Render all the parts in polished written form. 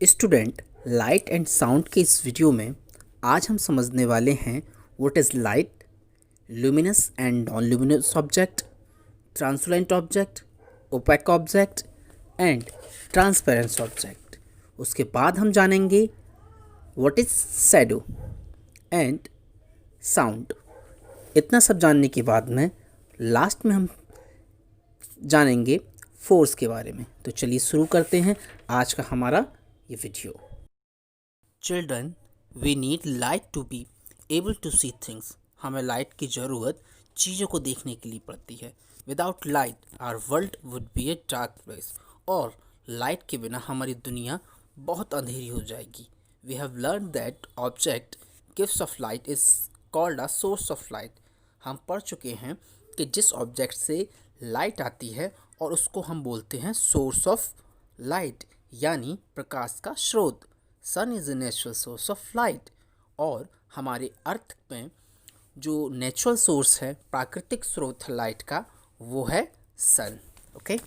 Student, light and sound के इस video में आज हम समझने वाले हैं what is light, luminous and non luminous object, transparent object, opaque object and transparent object. उसके बाद हम जानेंगे what is shadow and sound. इतना सब जानने के बाद में लास्ट में हम जानेंगे फोर्स के बारे में। तो चलिए शुरू करते हैं आज का हमारा ये video. Children, we need light to be able to see things. हमें लाइट की ज़रूरत चीज़ों को देखने के लिए पड़ती है। Without light our world would be a dark place. और लाइट के बिना हमारी दुनिया बहुत अंधेरी हो जाएगी। We have learn that object gives off light is called a source of light. हम पढ़ चुके हैं कि जिस ऑब्जेक्ट से लाइट आती है और उसको हम बोलते हैं सोर्स ऑफ लाइट, यानी प्रकाश का स्रोत। Sun is a natural source of light. और हमारे अर्थ में जो नेचुरल सोर्स है, प्राकृतिक स्रोत है लाइट का, वो है सन। ओके,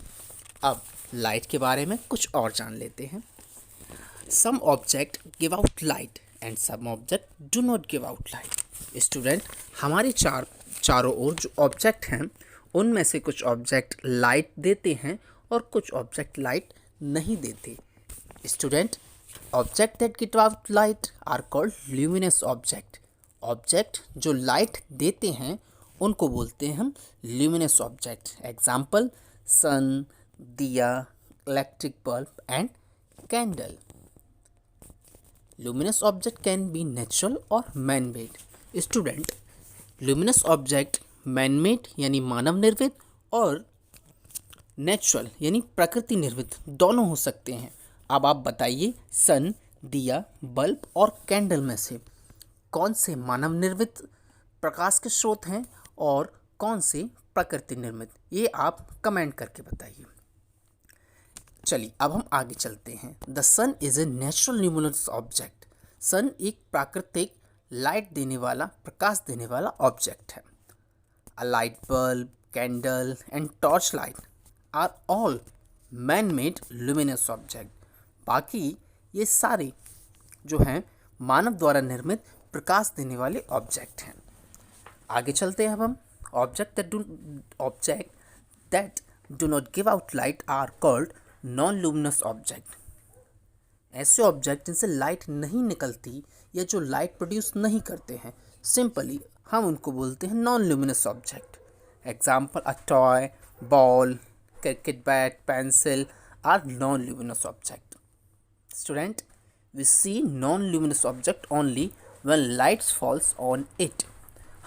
अब लाइट के बारे में कुछ और जान लेते हैं। Some object give out light and some object do not give out light. Student, हमारे चारों ओर जो ऑब्जेक्ट हैं उनमें से कुछ ऑब्जेक्ट लाइट देते हैं और कुछ ऑब्जेक्ट लाइट नहीं देते। Student, object that give out light are called luminous object. Object जो लाइट देते हैं उनको बोलते हैं हम ल्यूमिनस ऑब्जेक्ट। एग्जाम्पल सन, दिया, electric bulb and candle. Luminous object can be natural और man made. Student, luminous object man made यानी मानव निर्मित और नेचुरल यानी प्रकृति निर्मित दोनों हो सकते हैं। अब आप बताइए, सन, दिया, बल्ब और कैंडल में से कौन से मानव निर्मित प्रकाश के स्रोत हैं और कौन से प्रकृति निर्मित? ये आप कमेंट करके बताइए। चलिए अब हम आगे चलते हैं। The sun is a natural luminous object. Sun एक प्राकृतिक लाइट देने वाला, प्रकाश देने वाला ऑब्जेक्ट है। A light bulb, candle and torch light are all man made luminous object. बाकी ये सारे जो हैं मानव द्वारा निर्मित प्रकाश देने वाले ऑब्जेक्ट हैं। आगे चलते हैं अब हम। Object that do not give out light are called non luminous object. ऐसे ऑब्जेक्ट जिनसे लाइट नहीं निकलती या जो लाइट प्रोड्यूस नहीं करते हैं, सिंपली हम उनको बोलते हैं non luminous object. Example a toy, ball, cricket bat, pencil are non luminous object. Student, we see non-luminous object only when light falls on it।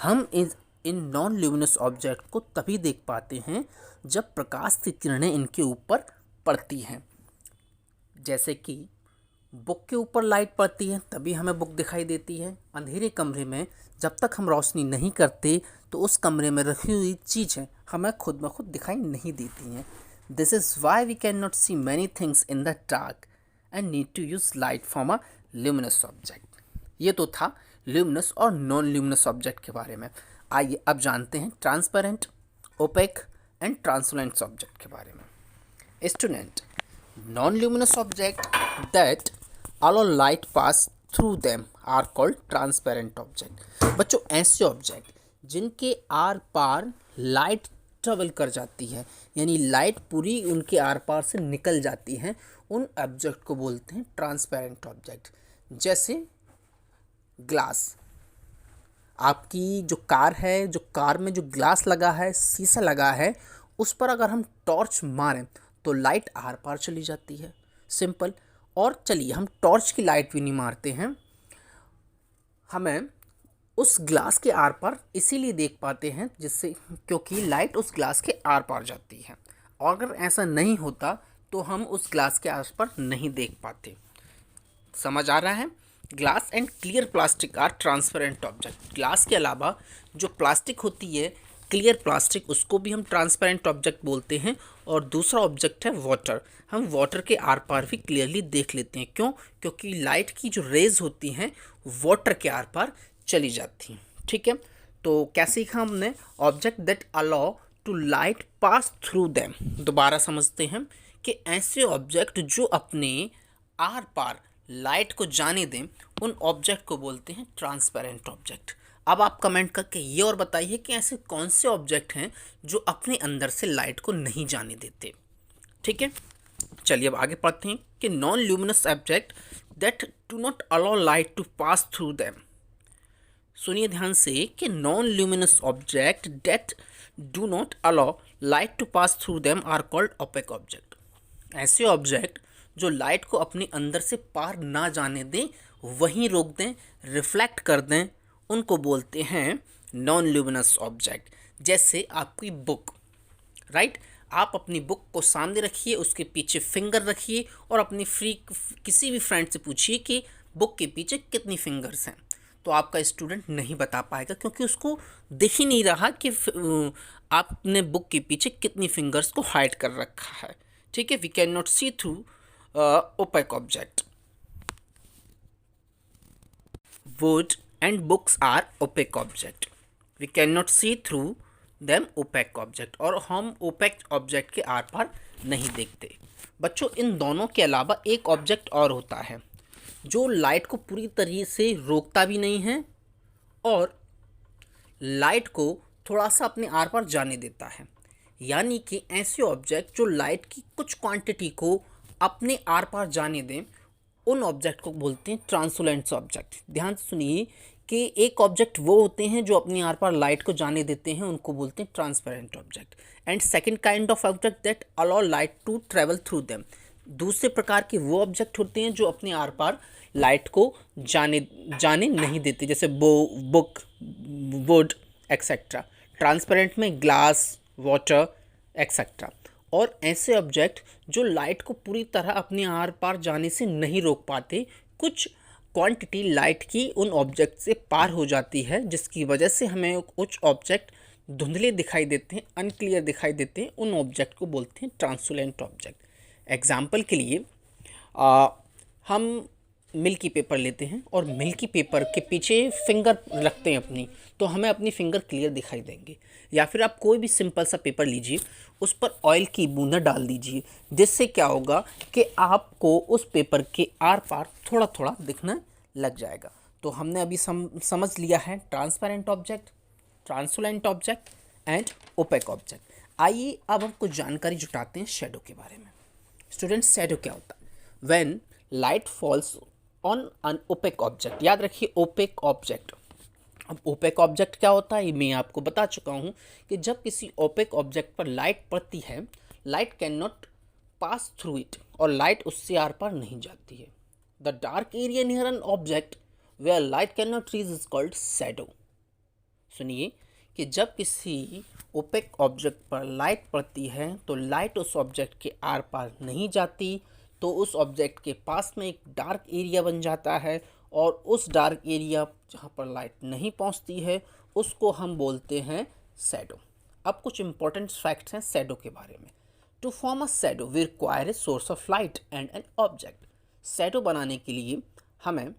हम इन नॉन ल्यूमिनस ऑब्जेक्ट को तभी देख पाते हैं जब प्रकाश की किरणें इनके ऊपर पड़ती हैं। जैसे कि बुक के ऊपर लाइट पड़ती है तभी हमें बुक दिखाई देती है। अंधेरे कमरे में जब तक हम रोशनी नहीं करते तो उस कमरे में रखी हुई चीज़ें हमें खुद ब खुद दिखाई नहीं देती हैं। This is why we can not see many things in the dark and need to use light from a luminous object. ये तो था ल्यूमिनस और नॉन ल्यूमिनस ऑब्जेक्ट के बारे में। आइए अब जानते हैं transparent, opaque and transparent object के बारे में। Student, non luminous object that allow light pass through them are called transparent object। बच्चों, ऐसे ऑब्जेक्ट जिनके आर पार लाइट ट्रेवल कर जाती है यानी लाइट पूरी उनके आर पार से निकल जाती है, उन ऑब्जेक्ट को बोलते हैं ट्रांसपेरेंट ऑब्जेक्ट। जैसे ग्लास, आपकी जो कार है, जो कार में जो ग्लास लगा है, शीशा लगा है, उस पर अगर हम टॉर्च मारें तो लाइट आर पार चली जाती है, सिंपल। और चलिए हम टॉर्च की लाइट भी नहीं मारते हैं, हमें उस ग्लास के आर पार इसीलिए देख पाते हैं जिससे क्योंकि लाइट उस ग्लास के आर पार जाती है। और अगर ऐसा नहीं होता तो हम उस ग्लास के आस पार नहीं देख पाते। समझ आ रहा है? Glass and clear plastic are transparent object. Glass के अलावा जो प्लास्टिक होती है, क्लियर प्लास्टिक, उसको भी हम ट्रांसपेरेंट ऑब्जेक्ट बोलते हैं। और दूसरा ऑब्जेक्ट है वाटर। हम वाटर के आर पार भी क्लियरली देख लेते हैं। क्यों? क्योंकि लाइट की जो रेज होती हैं वाटर के आर पार चली जाती हैं। ठीक है, तो क्या सीखा हमने? Object that allow to light pass through them. दोबारा समझते हैं कि ऐसे ऑब्जेक्ट जो अपने आर पार लाइट को जाने दें, उन ऑब्जेक्ट को बोलते हैं ट्रांसपेरेंट ऑब्जेक्ट। अब आप कमेंट करके ये और बताइए कि ऐसे कौन से ऑब्जेक्ट हैं जो अपने अंदर से लाइट को नहीं जाने देते। ठीक है, चलिए अब आगे पढ़ते हैं कि non luminous object that do not allow light to pass through them. सुनिए ध्यान से कि non luminous object that do not allow light to pass through them are called opaque object. ऐसे ऑब्जेक्ट जो लाइट को अपने अंदर से पार ना जाने दें, वहीं रोक दें, रिफ्लेक्ट कर दें, उनको बोलते हैं नॉन ल्यूमिनस ऑब्जेक्ट। जैसे आपकी बुक, राइट, आप अपनी बुक को सामने रखिए, उसके पीछे फिंगर रखिए और अपनी किसी भी फ्रेंड से पूछिए कि बुक के पीछे कितनी फिंगर्स हैं, तो आपका स्टूडेंट नहीं बता पाएगा, क्योंकि उसको दिख ही नहीं रहा कि आपने बुक के पीछे कितनी फिंगर्स को हाइड कर रखा है। ठीक है, we can not see through opaque object. Wood and books are opaque object, we can not see through them opaque object, और हम ओपेक ऑब्जेक्ट के आर पार नहीं देखते। बच्चों, इन दोनों के अलावा एक ऑब्जेक्ट और होता है जो लाइट को पूरी तरीके से रोकता भी नहीं है और लाइट को थोड़ा सा अपने आर पार जाने देता है। यानी कि ऐसे ऑब्जेक्ट जो लाइट की कुछ क्वांटिटी को अपने आर पार जाने दें, उन ऑब्जेक्ट को बोलते हैं ट्रांसोलेंट्स ऑब्जेक्ट। ध्यान से सुनिए कि एक ऑब्जेक्ट वो होते हैं जो अपनी आर पार लाइट को जाने देते हैं, उनको बोलते हैं transparent object. And second kind of object that allow light to travel through them, दूसरे प्रकार के वो ऑब्जेक्ट होते हैं जो अपने आर पार लाइट को जाने नहीं देते, जैसे बुक, वुड एक्सेट्रा। ट्रांसपेरेंट में ग्लास, वाटर एक्सेट्रा। और ऐसे ऑब्जेक्ट जो लाइट को पूरी तरह अपने आर पार जाने से नहीं रोक पाते, कुछ क्वांटिटी लाइट की उन ऑब्जेक्ट से पार हो जाती है, जिसकी वजह से हमें कुछ ऑब्जेक्ट धुंधले दिखाई देते हैं, अनक्लियर दिखाई देते हैं, उन ऑब्जेक्ट को बोलते हैं ट्रांसोलेंट ऑब्जेक्ट। एग्जाम्पल के लिए हम मिल्की पेपर लेते हैं और मिल्की पेपर के पीछे फिंगर रखते हैं अपनी, तो हमें अपनी फिंगर क्लियर दिखाई देंगे। या फिर आप कोई भी सिंपल सा पेपर लीजिए, उस पर ऑयल की बूंदा डाल दीजिए, जिससे क्या होगा कि आपको उस पेपर के आर पार थोड़ा थोड़ा दिखने लग जाएगा। तो हमने अभी समझ लिया है transparent object, translucent object and opaque object. आइए अब हम कुछ जानकारी जुटाते हैं शैडो के बारे में। स्टूडेंट्स, शैडो क्या होता है? When light falls on an opaque object. याद रखिए, ओपेक ऑब्जेक्ट। अब ओपेक ऑब्जेक्ट क्या होता है, मैं आपको बता चुका हूँ कि जब किसी ओपेक ऑब्जेक्ट पर लाइट पड़ती है, light can not pass through it, और लाइट उससे आर पार नहीं जाती है। The dark area near an object where light can not reach is called shadow. सुनिए कि जब किसी ओपेक ऑब्जेक्ट पर लाइट पड़ती है तो लाइट उस ऑब्जेक्ट के आर पार नहीं जाती, तो उस ऑब्जेक्ट के पास में एक डार्क एरिया बन जाता है, और उस डार्क एरिया जहाँ पर लाइट नहीं पहुँचती है उसको हम बोलते हैं शैडो। अब कुछ इंपॉर्टेंट फैक्ट्स हैं शैडो के बारे में। To form a shadow we require a source of light and an object. Shadow बनाने के लिए हमें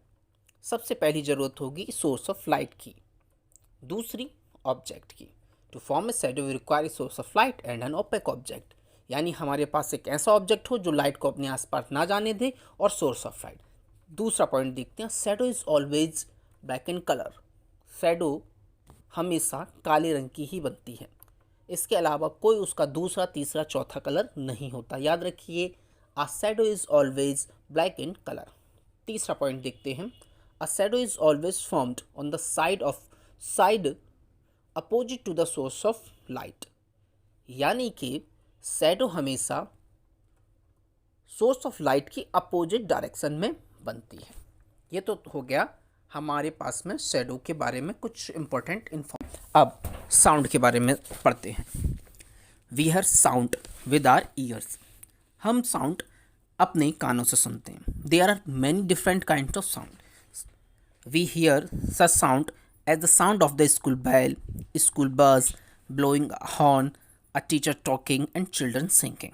सबसे पहली ज़रूरत होगी सोर्स ऑफ लाइट की, दूसरी ऑब्जेक्ट की। To form a shadow we require a source of light and an opaque object, यानी हमारे पास एक ऐसा ऑब्जेक्ट हो जो लाइट को अपने आसपास ना जाने दे, और सोर्स ऑफ लाइट। दूसरा पॉइंट देखते हैं, shadow is always black in colour. Shadow हमेशा काले रंग की ही बनती है, इसके अलावा कोई उसका दूसरा, तीसरा, चौथा कलर नहीं होता। याद रखिए, a shadow is always black in colour. तीसरा पॉइंट देखते हैं, a shadow is always formed on the side opposite to the source of light, यानी कि शैडो हमेशा सोर्स ऑफ लाइट की अपोजिट डायरेक्शन में बनती है। ये तो हो गया हमारे पास में शैडो के बारे में कुछ इंपॉर्टेंट इन्फॉर्मेशन। अब साउंड के बारे में पढ़ते हैं। We hear sound with our ears. हम साउंड अपने कानों से सुनते हैं। There are many different kind of sound. We hear such sound as the sound of the school bell, school bus, blowing horn, a teacher talking and children singing.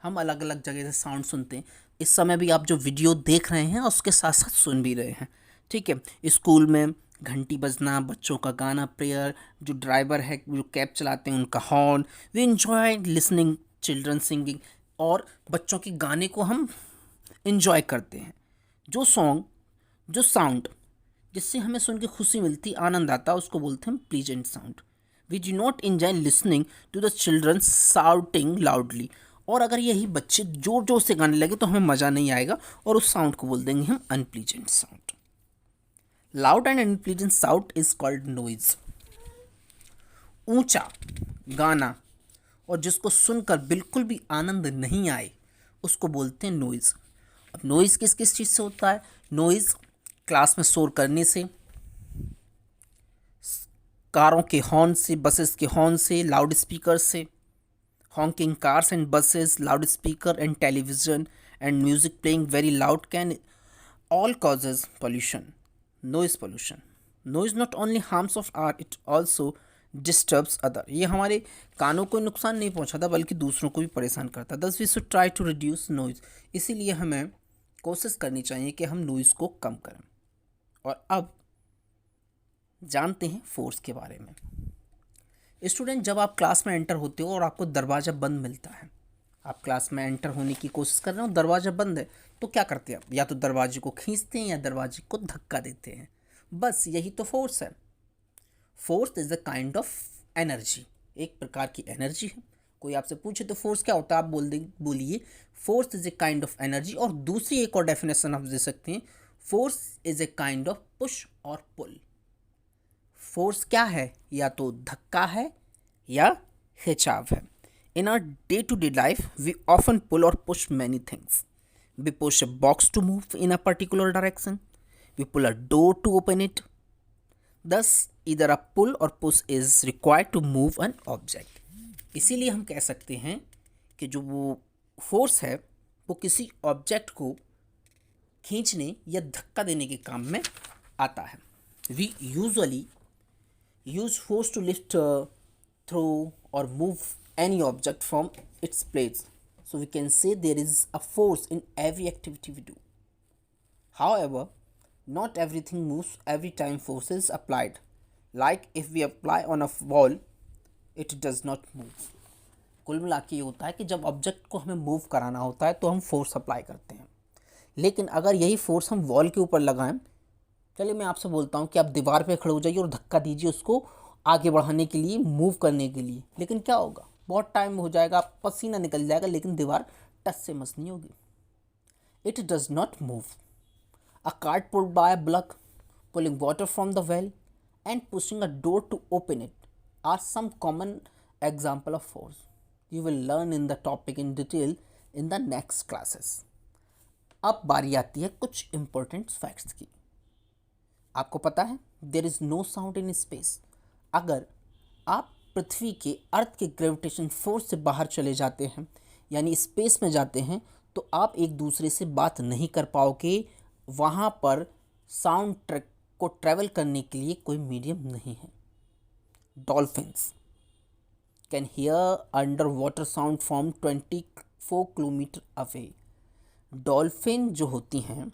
हम अलग अलग जगह से साउंड सुनते हैं। इस समय भी आप जो वीडियो देख रहे हैं उसके साथ साथ सुन भी रहे हैं। ठीक है, स्कूल में घंटी बजना, बच्चों का गाना, प्रेयर, जो ड्राइवर है जो कैब चलाते हैं उनका horn. We enjoy listening children singing, और बच्चों के गाने को हम इन्जॉय करते हैं। जो साउंड जिससे हमें सुन के खुशी मिलती, आनंद आता, उसको बोलते हैं pleasant sound. We do not enjoy listening to the children shouting loudly. और अगर यही बच्चे जोर जोर से गाने लगे तो हमें मज़ा नहीं आएगा, और उस साउंड को बोल देंगे हम unpleasant sound. Loud and unpleasant sound is called noise. ऊंचा गाना और जिसको सुनकर बिल्कुल भी आनंद नहीं आए उसको बोलते हैं नॉइज़। अब नॉइज़ किस किस चीज़ से होता है? नॉइज़ क्लास में शोर करने से, कारों के हॉर्न से, बसेस के हॉर्न से, लाउड स्पीकर से, honking cars and buses, loudspeaker and television and music playing very loud can all causes pollution, noise pollution. Noise not only harms of art, it also disturbs other. ये हमारे कानों को नुकसान नहीं पहुंचाता बल्कि दूसरों को भी परेशान करता। Thus we should try to reduce noise. इसीलिए हमें कोशिश करनी चाहिए कि हम नॉइज़ को कम करें। और अब जानते हैं फोर्स के बारे में। स्टूडेंट, जब आप क्लास में एंटर होते हो और आपको दरवाज़ा बंद मिलता है, आप क्लास में एंटर होने की कोशिश कर रहे हो, दरवाज़ा बंद है, तो क्या करते हैं आप? या तो दरवाजे को खींचते हैं या दरवाजे को धक्का देते हैं। बस यही तो फोर्स है। Force is a kind of energy, एक प्रकार की एनर्जी है। कोई आपसे पूछे तो फोर्स क्या होता है, आप बोलिए force is a kind of energy. और दूसरी एक और डेफिनेशन आप दे सकते हैं, force is a kind of push और पुल। फोर्स क्या है? या तो धक्का है या खिंचाव है। In our day to day life we often pull or push many things. We push a box to move in a particular direction, we pull a door to open it. Thus either a pull or push is required to move an object. इसीलिए हम कह सकते हैं कि जो वो force है वो किसी ऑब्जेक्ट को खींचने या धक्का देने के काम में आता है। We usually use force to lift, throw or move any object from its place. So we can say there is a force in every activity we do. However, not everything moves every time force is applied. Like if we apply on a wall, it does not move. कुल मिला के ये होता है कि जब object को हमें मूव कराना होता है तो हम फोर्स अप्लाई करते हैं, लेकिन अगर यही फोर्स हम वॉल के ऊपर लगाएं, चलिए मैं आपसे बोलता हूँ कि आप दीवार पे खड़े हो जाइए और धक्का दीजिए उसको आगे बढ़ाने के लिए, मूव करने के लिए, लेकिन क्या होगा? बहुत टाइम हो जाएगा, पसीना निकल जाएगा, लेकिन दीवार टच से मस नहीं होगी। It does not move. A cart pulled by a block, pulling water from the well and pushing a door to open it are some common example of force. You will learn in the topic in detail in the next classes. अब बारी आती है कुछ important facts की। आपको पता है there is no sound in space. अगर आप पृथ्वी के, अर्थ के ग्रेविटेशन फोर्स से बाहर चले जाते हैं, यानी स्पेस में जाते हैं, तो आप एक दूसरे से बात नहीं कर पाओगे। वहाँ पर साउंड को ट्रैवल करने के लिए कोई मीडियम नहीं है। Dolphins can hear under water sound from 24 kilometre away. Dolphin जो होती हैं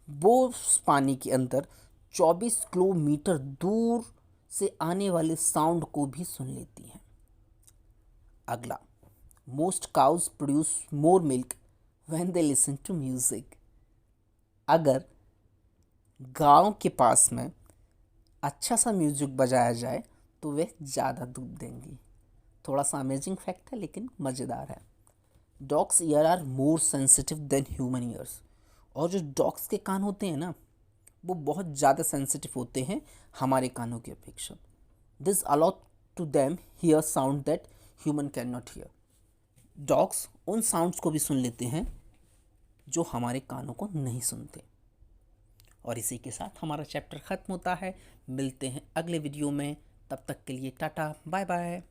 वो पानी के अंदर 24 किलोमीटर दूर से आने वाले साउंड को भी सुन लेती हैं। अगला, most cows produce more milk when they listen to music. अगर गांव के पास में अच्छा सा म्यूजिक बजाया जाए तो वे ज़्यादा दूध देंगी। थोड़ा सा अमेजिंग फैक्ट है लेकिन मज़ेदार है। Dogs ear are more sensitive than human ears. और जो डॉग्स के कान होते हैं ना, वो बहुत ज़्यादा सेंसिटिव होते हैं हमारे कानों की अपेक्षा। This allow to them hear sound that human can not hear. Dogs उन साउंड्स को भी सुन लेते हैं जो हमारे कानों को नहीं सुनते। और इसी के साथ हमारा चैप्टर ख़त्म होता है। मिलते हैं अगले वीडियो में, तब तक के लिए टाटा बाय बाय।